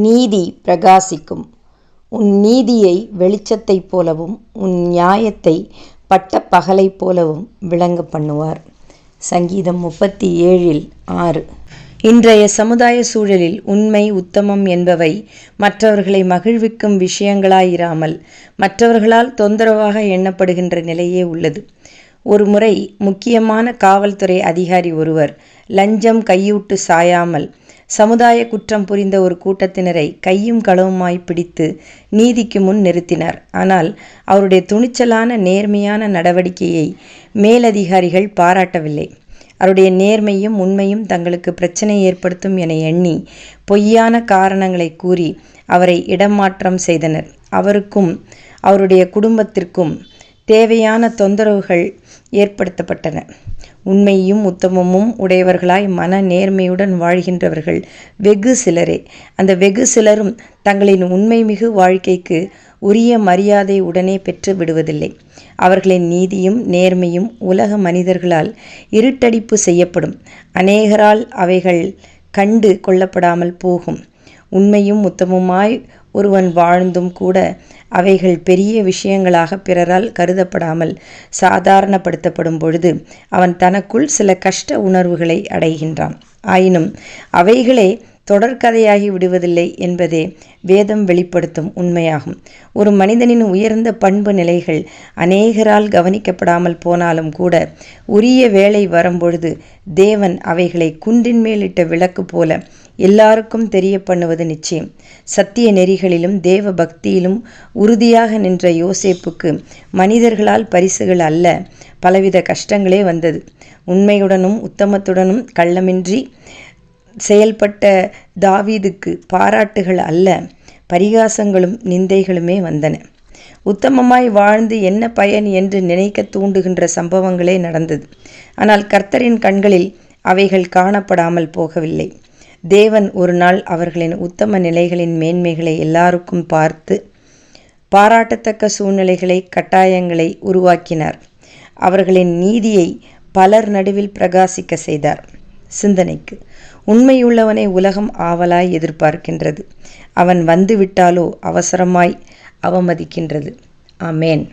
நீதி பிரகாசிக்கும். உன் நீதியை வெளிச்சத்தைப் போலவும் உன் நியாயத்தை பட்ட பகலைப் போலவும் விளங்க பண்ணுவார். சங்கீதம் 37:6. இன்றைய சமுதாய சூழலில் உண்மை, உத்தமம் என்பவை மற்றவர்களை மகிழ்விக்கும் விஷயங்களாயிராமல் மற்றவர்களால் தொந்தரவாக எண்ணப்படுகின்ற நிலையே உள்ளது. ஒரு முறை முக்கியமான காவல்துறை அதிகாரி ஒருவர் லஞ்சம் கையூட்டு சாயாமல் சமுதாய குற்றம் புரிந்த ஒரு கூட்டத்தினரை கையும் களவுமாய் பிடித்து நீதிக்கு முன் நிறுத்தினார். ஆனால் அவருடைய துணிச்சலான நேர்மையான நடவடிக்கையை மேலதிகாரிகள் பாராட்டவில்லை. அவருடைய நேர்மையும் உண்மையும் தங்களுக்கு பிரச்சனை ஏற்படுத்தும் என எண்ணி பொய்யான காரணங்களை கூறி அவரை இடமாற்றம் செய்தனர். அவருக்கும் அவருடைய குடும்பத்திற்கும் தேவையான தொந்தரவுகள் ஏற்படுத்தப்பட்டன. உண்மையும் உத்தமமும் உடையவர்களாய் மன நேர்மையுடன் வாழ்கின்றவர்கள் வெகு சிலரே. அந்த வெகு சிலரும் தங்களின் உண்மைமிகு வாழ்க்கைக்கு உரிய மரியாதை உடனே பெற்று விடுவதில்லை. அவர்களின் நீதியும் நேர்மையும் உலக மனிதர்களால் இருட்டடிப்பு செய்யப்படும். அநேகரால் அவைகள் கண்டு கொள்ளப்படாமல் போகும். உண்மையும் உத்தமமாய் ஒருவன் வாழ்ந்தும் கூட அவைகள் பெரிய விஷயங்களாக பிறரால் கருதப்படாமல் சாதாரணப்படுத்தப்படும் பொழுது அவன் தனக்குள் சில கஷ்ட உணர்வுகளை அடைகின்றான். ஆயினும் அவைகளே தொடர்கதையாகி விடுவதில்லை என்பதே வேதம் வெளிப்படுத்தும் உண்மையாகும். ஒரு மனிதனின் உயர்ந்த பண்பு நிலைகள் அநேகரால் கவனிக்கப்படாமல் போனாலும் கூட உரிய வேளை வரும்பொழுது தேவன் அவைகளை குன்றின் மேலிட்ட விளக்கு போல எல்லாருக்கும் தெரிய பண்ணுவது நிச்சயம். சத்திய நெறிகளிலும் தேவ பக்தியிலும் உறுதியாக நின்ற யோசேப்புக்கு மனிதர்களால் பரிசுகள் அல்ல, பலவித கஷ்டங்களே வந்தது. உண்மையுடனும் உத்தமத்துடனும் கள்ளமின்றி செயல்பட்ட தாவீதுக்கு பாராட்டுகள் அல்ல, பரிகாசங்களும் நிந்தைகளுமே வந்தன. உத்தமமாய் வாழ்ந்து என்ன பயன் என்று நினைக்க தூண்டுகின்ற சம்பவங்களே நடந்தது. ஆனால் கர்த்தரின் கண்களில் அவைகள் காணப்படாமல் போகவில்லை. தேவன் ஒரு நாள் அவர்களின் உத்தம நிலைகளின் மேன்மைகளை எல்லாருக்கும் பார்த்து பாராட்டத்தக்க சூழ்நிலைகளை, கட்டாயங்களை உருவாக்கினார். அவர்களின் நீதியை பலர் நடுவில் பிரகாசிக்க செய்தார். சிந்தனைக்கு, உண்மையுள்ளவனை உலகம் ஆவலாய் எதிர்பார்க்கின்றது. அவன் வந்துவிட்டாலோ அவசரமாய் அவமதிக்கின்றது. ஆமேன்.